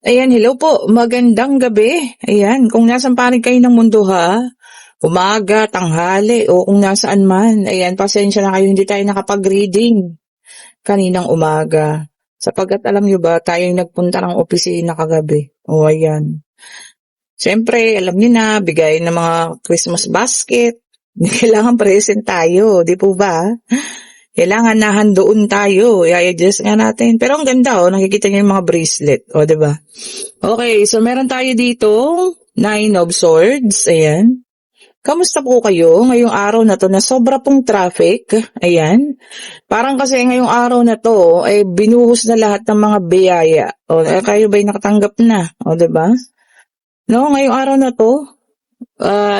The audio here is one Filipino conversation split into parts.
Ayan, hello po. Magandang gabi. Ayan, kung nasaan panig kayo ng mundo ha, umaga, tanghali, o kung nasaan man. Ayan, pasensya na kayo, hindi tayo nakapag-reading kaninang umaga. Sapagkat alam nyo ba, tayo yung nagpunta ng opisina kagabi. O ayan. Siyempre, alam niyo na, bigay ng mga Christmas basket. Kailangan present tayo, di po ba? Kailangan nahandoon tayo. I-adjust nga natin. Pero ang ganda, nakikita niyo yung mga bracelet. O, di ba? Okay, so meron tayo dito, Nine of Swords, ayan. Kamusta po kayo ngayong araw na to na sobra pong traffic? Ayan. Parang kasi ngayong araw na to, binuhos na lahat ng mga biyaya. O, kayo ba'y nakatanggap na? O, diba? No, ngayong araw na to,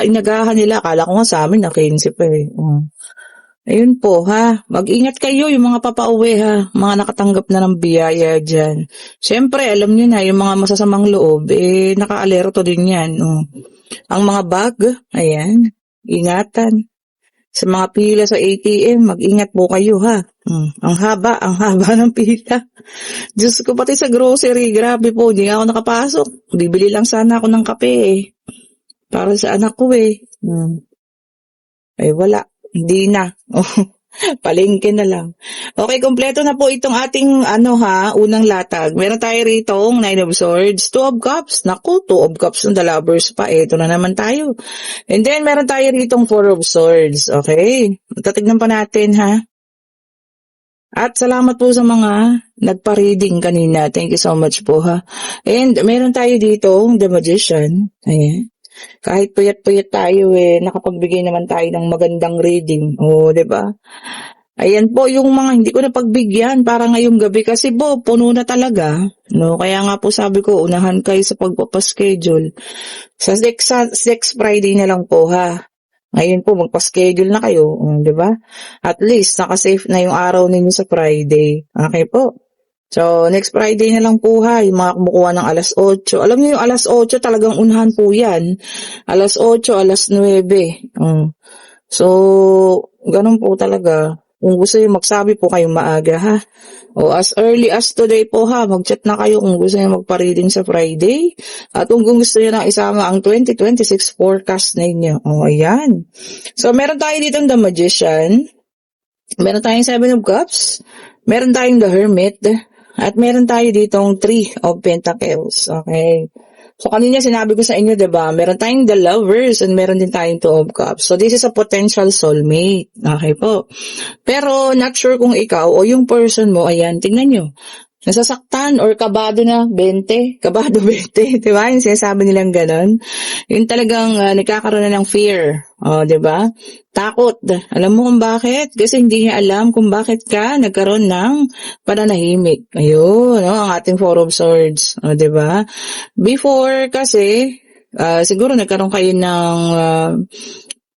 inagahan nila. Akala ko nga sa amin na 15 pa eh. Ayun po ha, mag-ingat kayo yung mga papauwi ha, mga nakatanggap na ng biyaya dyan. Siyempre, alam nyo na, yung mga masasamang loob, naka-alerto din yan. Ang mga bag, ayan, ingatan. Sa mga pila sa ATM, mag-ingat po kayo ha. Ang haba ng pila. Diyos ko, pati sa grocery, grabe po, hindi ako nakapasok. Bibili lang sana ako ng kape para sa anak ko Ay wala, hindi na. Palengke na lang. Okay, kompleto na po itong ating unang latag. Meron tayo rito Nine of Swords, Two of Cups. Naku, Two of Cups ng The Lovers pa. Ito na naman tayo. And then meron tayo rito Four of Swords. Okay, tatignan pa natin ha. At salamat po sa mga nagpa-reading kanina. Thank you so much po ha. And meron tayo dito The Magician. Ayan. Kahit puyat-puyat tayo nakapagbigay naman tayo ng magandang reading. O, 'di ba? Ayan po yung mga hindi ko napagbigyan para ngayong gabi kasi po puno na talaga. No, kaya nga po sabi ko unahan kayo sa pagpapaschedule. Sa next Friday na lang po ha. Ngayon po magpa-schedule na kayo, 'di ba? At least naka-safe na yung araw ninyo sa Friday. Okay po. So, next Friday na lang po ha, yung mga kumukuha ng alas 8. Alam niyo yung alas 8 talagang unahan po yan. Alas 8, alas 9. So, ganun po talaga. Kung gusto niyo magsabi po kayong maaga ha. O as early as today po ha, mag-chat na kayo kung gusto niyo magpa-reading sa Friday. At kung gusto niyo na isama ang 2026 forecast ninyo. O, ayan. So, meron tayo dito The Magician. Meron tayong Seven of Cups. Meron tayong The Hermit. At meron tayo ditong Three of Pentacles. Okay. So, kanina sinabi ko sa inyo, diba? Meron tayong The Lovers and meron din tayong Two of Cups. So, this is a potential soulmate. Okay po. Pero, not sure kung ikaw o yung person mo, ayan, tingnan nyo. Nasasaktan or kabado na 20, kabado 20, di ba? Yung sinasabi nilang ganon. Yung talagang nagkakaroon na ng fear, di ba? Takot. Alam mo kung bakit? Kasi hindi niya alam kung bakit ka nagkaroon ng pananahimik. Ayun, ang ating Four of Swords, di ba? Before kasi, siguro nagkaroon kayo ng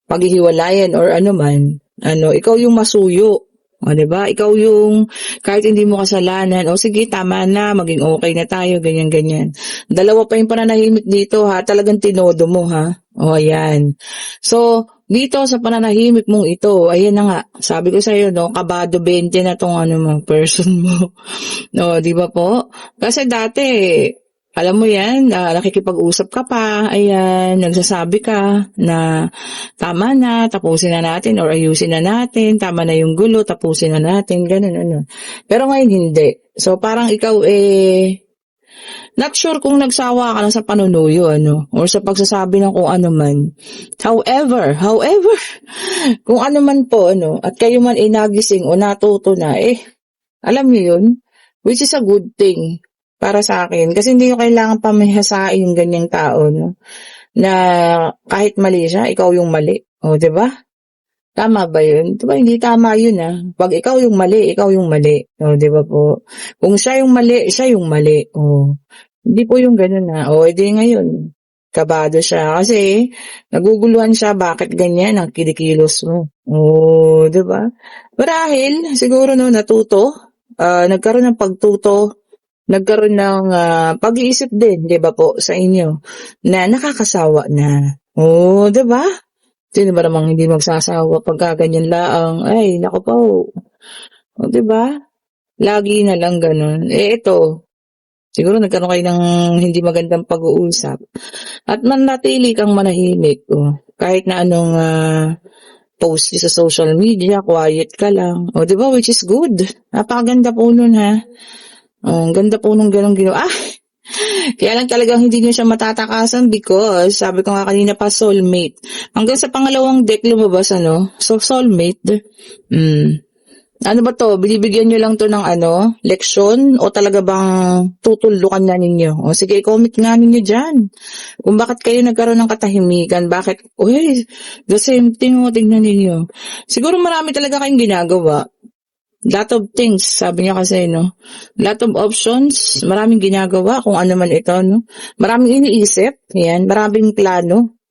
paghihiwalayan or ano man, ikaw yung masuyo. O, diba? Ikaw yung, kahit hindi mo kasalanan, sige, tama na, maging okay na tayo, ganyan-ganyan. Dalawa pa yung pananahimik dito, ha? Talagang tinodo mo, ha? O, ayan. So, dito sa pananahimik mong ito, ayan na nga, sabi ko sa'yo, kabado 20 na tong person mo. No, di ba po? Kasi dati, alam mo yan, nakikipag-usap ka pa, ayan, nagsasabi ka na tama na, tapusin na natin or ayusin na natin, tama na yung gulo, tapusin na natin, ganun. Pero ngayon hindi. So parang ikaw not sure kung nagsawa ka na sa panunuyo, or sa pagsasabi ng kung ano man. However, kung ano man po, at kayo man nagising o natuto na, alam niyo yun, which is a good thing para sa akin. Kasi hindi nyo kailangan pamihasain yung ganyang tao, na kahit mali siya, ikaw yung mali. O, diba? Tama ba yun? Diba, hindi tama yun Pag ikaw yung mali, ikaw yung mali. O, diba po? Kung siya yung mali, siya yung mali. O, hindi po yung ganun O, edi ngayon, kabado siya. Kasi, naguguluhan siya, bakit ganyan ang kinikilos mo? O, diba? Marahil, siguro natuto, nagkaroon ng pagtuto, nagkaroon ng pag-iisip din, 'di ba po, sa inyo na nakakasawa na. Oh, 'di ba? Sino ba namang hindi magsasawa pag ganyan laang? Ay, nako po. Oh, 'di ba? Lagi na lang ganun. Ito, Siguro nagkaroon kayo ng hindi magandang pag-uusap at manatili kang manahimik, kahit na anong, post niyo sa social media, quiet ka lang. 'Di ba, which is good. Napakaganda po nun, ha. Ang ganda po nung gano'ng ginawa. Kaya lang talagang hindi niyo siya matatakasan because sabi ko nga kanina pa, soulmate. Hanggang sa pangalawang deck lumabas, so soulmate. Ano ba 'to, binibigyan niyo lang 'to ng leksyon o talaga bang tutuldukan na ninyo? O sige, comment nga ninyo diyan. Kung bakit kayo nagkaroon ng katahimikan, bakit, the same thing, tignan ninyo. Siguro marami talaga kayong ginagawa. Lot of things, sabi niya kasi, lot of options, maraming ginagawa, kung ano man ito, maraming iniisip, yan, maraming plano.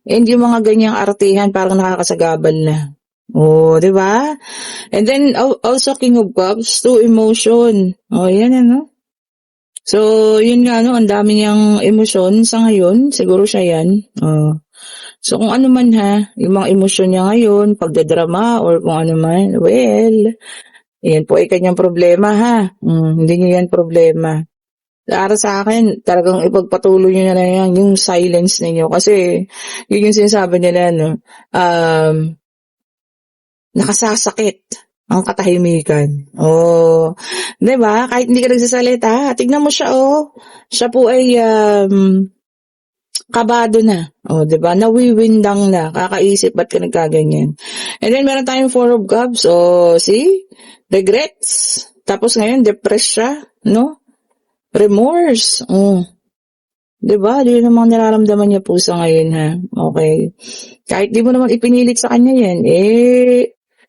And yung mga ganyang artihan, parang nakakasagabal na. Di ba? And then, also King of Cups, to emotion. Yan, So, yun nga, ang dami niyang emosyon sa ngayon, siguro siya yan. So, kung ano man yung mga emosyon niya ngayon, pagdadrama, or kung ano man, well, yan po ay kanyang problema, hindi niyo yan problema. Para sa akin, talagang ipagpatuloy niyo na yan, yung silence ninyo. Kasi, yun yung sinasabi nila, nakasasakit ang katahimikan. Di ba? Kahit hindi ka nagsasalita, tignan mo siya, siya po ay kabado na. Di ba? Nawiwindang na. Kakaisip, ba't ka nagkaganyan? And then, meron tayong Four of Cups. See? Regrets. Tapos ngayon, depressed siya. Remorse. Di ba? Di namang nararamdaman niya po sa ngayon, Okay. Kahit di mo naman ipinilit sa kanya yan,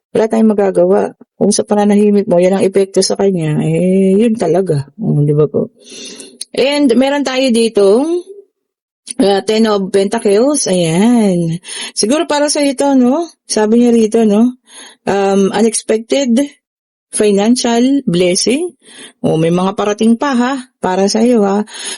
wala tayong magagawa. Kung sa pananahimik mo, yan ang epekto sa kanya, yun talaga. Di ba po? And meron tayo ditong Ten of Pentacles. Ayan. Siguro para sa ito, sabi niya rito, unexpected financial blessing. May mga parating pa, para sa iyo,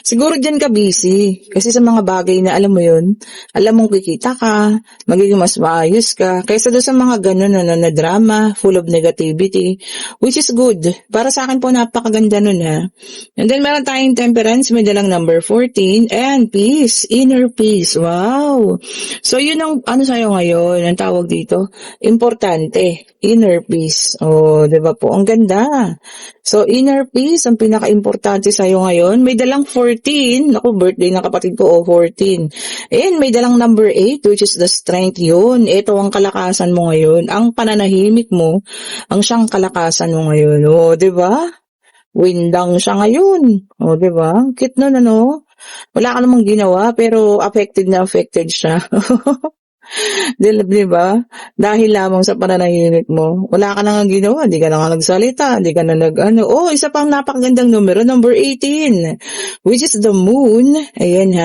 Siguro diyan ka busy. Kasi sa mga bagay na alam mo yun, alam mong kikita ka, magiging mas maayos ka. Kaysa doon sa mga ganun na drama, full of negativity, which is good. Para sa akin po, napakaganda nun, And then meron tayong Temperance, may dalang number 14, and peace, inner peace. Wow! So yun ang sa'yo ngayon, ang tawag dito, importante, inner peace. Diba po? Ang ganda. So, inner peace, ang pinaka-importante sa'yo ngayon. May dalang 14. Naku, birthday ng kapatid ko, 14. And may dalang number 8, which is the strength yun. Ito ang kalakasan mo ngayon. Ang pananahimik mo, ang siyang kalakasan mo ngayon. Diba? Windang siya ngayon. Diba? Cute nun, Wala ka namang ginawa, pero affected na affected siya. Diba? Dahil lamang sa pananahimik mo, wala ka nang ginawa, di ka na nga nagsalita, di ka na isa pang napakagandang numero, number 18, which is the moon. Ayan,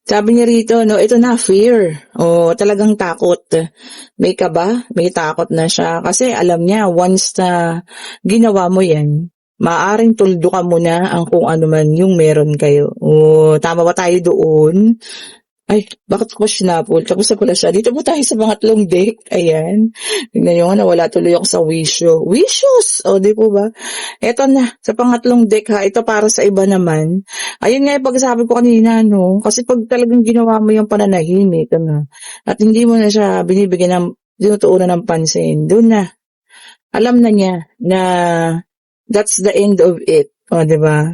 Sabi niya rito, ito na, fear. Talagang takot. May kaba, may takot na siya. Kasi alam niya, once na ginawa mo yan, maaring tuldukan mo na ang kung ano man yung meron kayo. Tama ba tayo doon? Ay, bakit ko sinapol? Tapos na pala siya. Dito po tayo sa pangatlong deck. Ayan. Tignan nyo nga, nawala tuloy ako sa wisyo. Wishes! Di po ba? Eto na, sa pangatlong deck Ito para sa iba naman. Ayun nga yung pagsasabi ko kanina, Kasi pag talagang ginawa mo yung pananahimik, at hindi mo na siya binibigyan ng, dinutuunan ng pansin, doon na. Alam na niya na that's the end of it. Diba?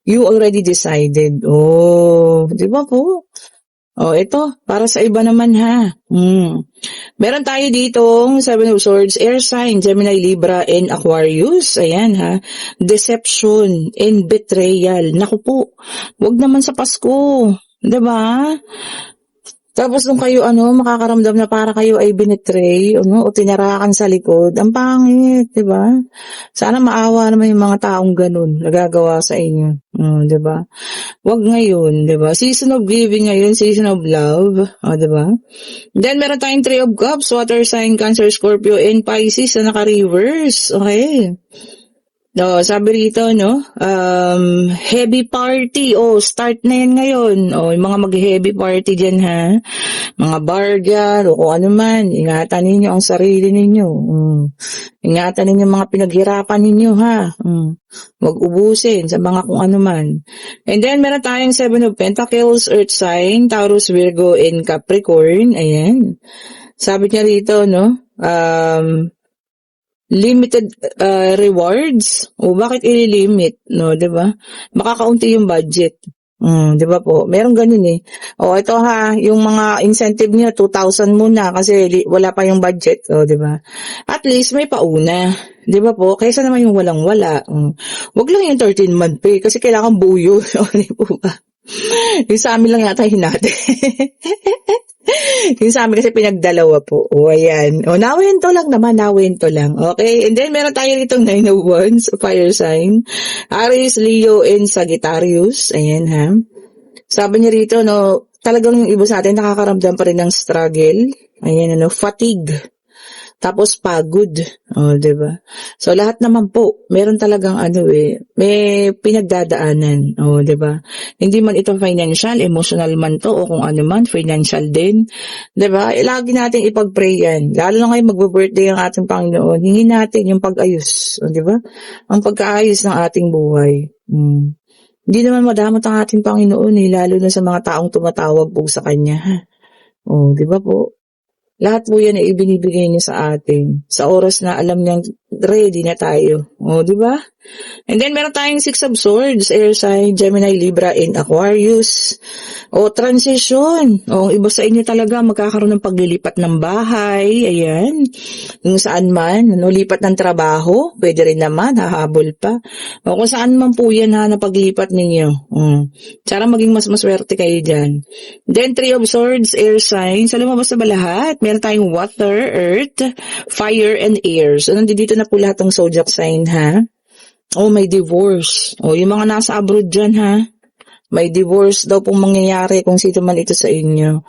You already decided. Di ba po? Ito, para sa iba naman, Meron tayo ditong Seven of Swords, Air sign, Gemini, Libra, and Aquarius. Ayan, Deception and betrayal. Naku po, wag naman sa Pasko. Diba? Tapos nung kayo, makakaramdam na para kayo ay binetray, o tinarakan sa likod, ang pangit, diba? Sana maawa naman yung mga taong ganun, nagagawa sa inyo, diba? Wag ngayon, diba? Season of giving ngayon, season of love, diba? Then, meron tayong Three of Cups, water sign, Cancer, Scorpio, and Pisces na naka-reverse, okay? No, sabi rito, no? Heavy party. Oh, start na yan ngayon. Oh, yung mga mag-heavy party dyan, ha? Mga bar dyan, o kung ano man. Ingatan ninyo ang sarili ninyo. Ingatan ninyo mga pinaghirapan ninyo, ha? Huwag ubusin sa mga kung ano man. And then, meron tayong Seven of Pentacles, Earth sign, Taurus, Virgo, and Capricorn. Ayan. Sabi niya rito, no? Limited rewards. O bakit ililimit, no, 'di ba? Makakaunti yung budget. 'Di ba po? Meron ganun eh. O ito ha, yung mga incentive niyo 2,000 muna kasi wala pa yung budget, o 'di ba? At least may pauna, 'di ba po? Kaysa naman yung walang-wala. Wag lang yung 13-month pay kasi kailangan buo yun, o 'di po ba? Yung sa amin lang yata hinati. Yung sa amin kasi pinagdalawa po. O, ayan. O, nawento lang naman. Nawento lang. Okay? And then, meron tayo ditong 9 of Wands, fire sign. Aries, Leo, and Sagittarius. Ayan, ha? Sabi niya rito, no, talagang yung iba sa atin nakakaramdam pa rin ng struggle. Ayan, ano, fatigue. Tapos pagod. O, diba? So, lahat naman po, meron talagang may pinagdadaanan. O, diba? Hindi man ito financial, emotional man to, o kung ano man, financial din. Diba? Lagi natin ipag-pray yan. Lalo na ngayon magbe-birthday ang ating Panginoon. Hingin natin yung pag-ayos. O, diba? Ang pagkaayos ng ating buhay. Hindi naman madamot ang ating Panginoon lalo na sa mga taong tumatawag po sa Kanya. O, diba po? Lahat po yan ay ibinibigay niya sa atin. Sa oras na alam niyang ready na tayo. O, di ba? And then, meron tayong Six of Swords, Air sign, Gemini, Libra, and Aquarius. O, transition. O, iba sa inyo talaga magkakaroon ng paglilipat ng bahay. Ayan. Kung saan man, lipat ng trabaho. Pwede rin naman, hahabol pa. O, kung saan man po yan na paglipat ninyo. Sana maging mas maswerte kayo dyan. Then, Three of Swords, Air sign. Sa lumabas na ba lahat? Meron tayong water, earth, fire, and air. So, nandito na po lahat ng zodiac sign, ha? Oh, may divorce. Oh, yung mga nasa abroad dyan, ha? May divorce daw pong mangyayari kung sino man ito sa inyo.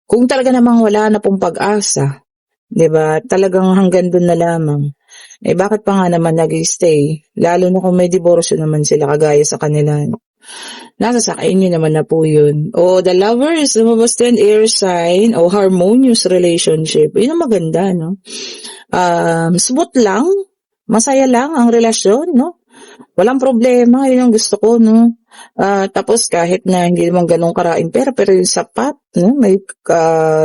Kung talaga namang wala na pong pag-asa, 'di ba? Talagang hanggang doon na lamang. Bakit pa nga naman nag-stay? Lalo na kung may divorce naman sila kagaya sa kanila. Nasa sa inyo naman na po yun. O, the lovers, lumabas din air sign, o harmonious relationship. Yun ang maganda, no? Smooth lang, masaya lang ang relasyon, no? Walang problema, yun ang gusto ko, no? Tapos kahit na hindi naman ganun karaing pera, pero yung sapat, no? May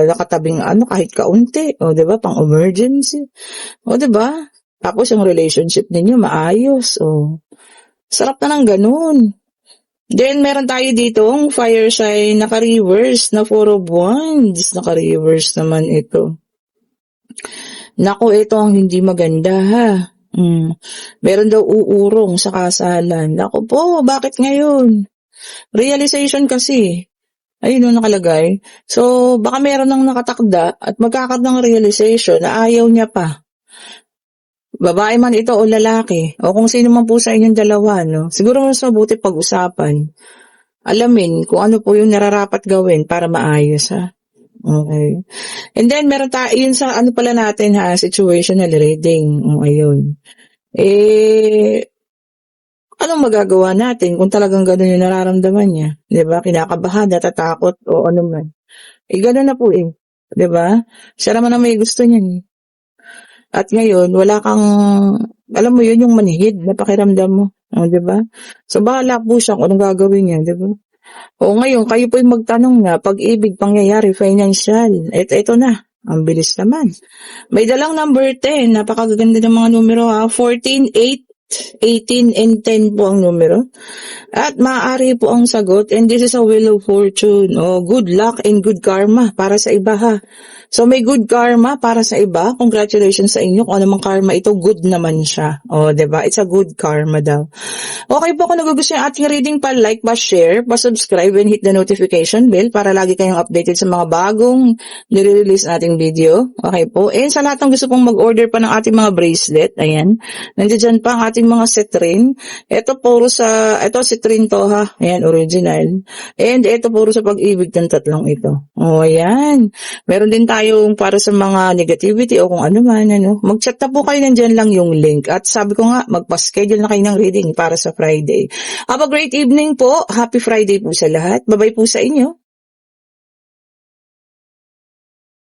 nakatabing kahit kaunti, o, diba? Pang emergency. O, diba? Tapos yung relationship ninyo maayos, o. Sarap na ng ganun. Then, meron tayo ditong fire sign, naka-reverse na 4 of Wands. Naka-reverse naman ito. Naku, ito ang hindi maganda, ha. Meron daw uurong sa kasalan. Naku po, bakit ngayon? Realization kasi. Ayun yung nakalagay. So, baka meron nang nakatakda at magkakaroon ng realization na ayaw niya pa. Babae man ito o lalaki, o kung sino man po sa inyong dalawa, no? Siguro mas mabuti pag-usapan. Alamin kung ano po yung nararapat gawin para maayos, ha? Okay. And then, meron tayo, yun sa pala natin, ha? Situational reading. Ayun. Anong magagawa natin kung talagang gano'n yung nararamdaman niya? Diba? Kinakabahan, natatakot, o ano man. Gano'n na po eh. Diba? Siya naman na may gusto niyan. At ngayon, wala kang, alam mo yun, yung manhid na pakiramdam mo. Diba? So, bahala po siya kung anong gagawin niya. Diba? O ngayon, kayo po yung magtanong na, pag-ibig, pangyayari, financial. Ito na. Ang bilis naman. May dalang number 10. Napakaganda ng mga numero, ha? 14, 8, 18, and 10 po ang numero. At maaari po ang sagot. And this is a wheel of fortune. Good luck and good karma para sa iba, ha? So, may good karma para sa iba. Congratulations sa inyo. Kung anumang karma ito, good naman siya. Diba? It's a good karma daw. Okay po, kung nagugustuhan yung ating reading, pa-like, pa-share, pa-subscribe, and hit the notification bell para lagi kayong updated sa mga bagong nire-release nating video. Okay po. And sa lahat ng gusto pong mag-order pa ng ating mga bracelet, ayan. Nandiyan pa ang ating mga citrine. Ito citrine to, ha. Ayan, original. And ito puro sa pag-ibig ng tatlong ito. Ayan. Meron din tayo tayong para sa mga negativity o kung ano man, ano, mag-chat na po kayo, nandyan lang yung link. At sabi ko nga, magpa-schedule na kayo ng reading para sa Friday. Have a great evening po. Happy Friday po sa lahat. Bye-bye po sa inyo.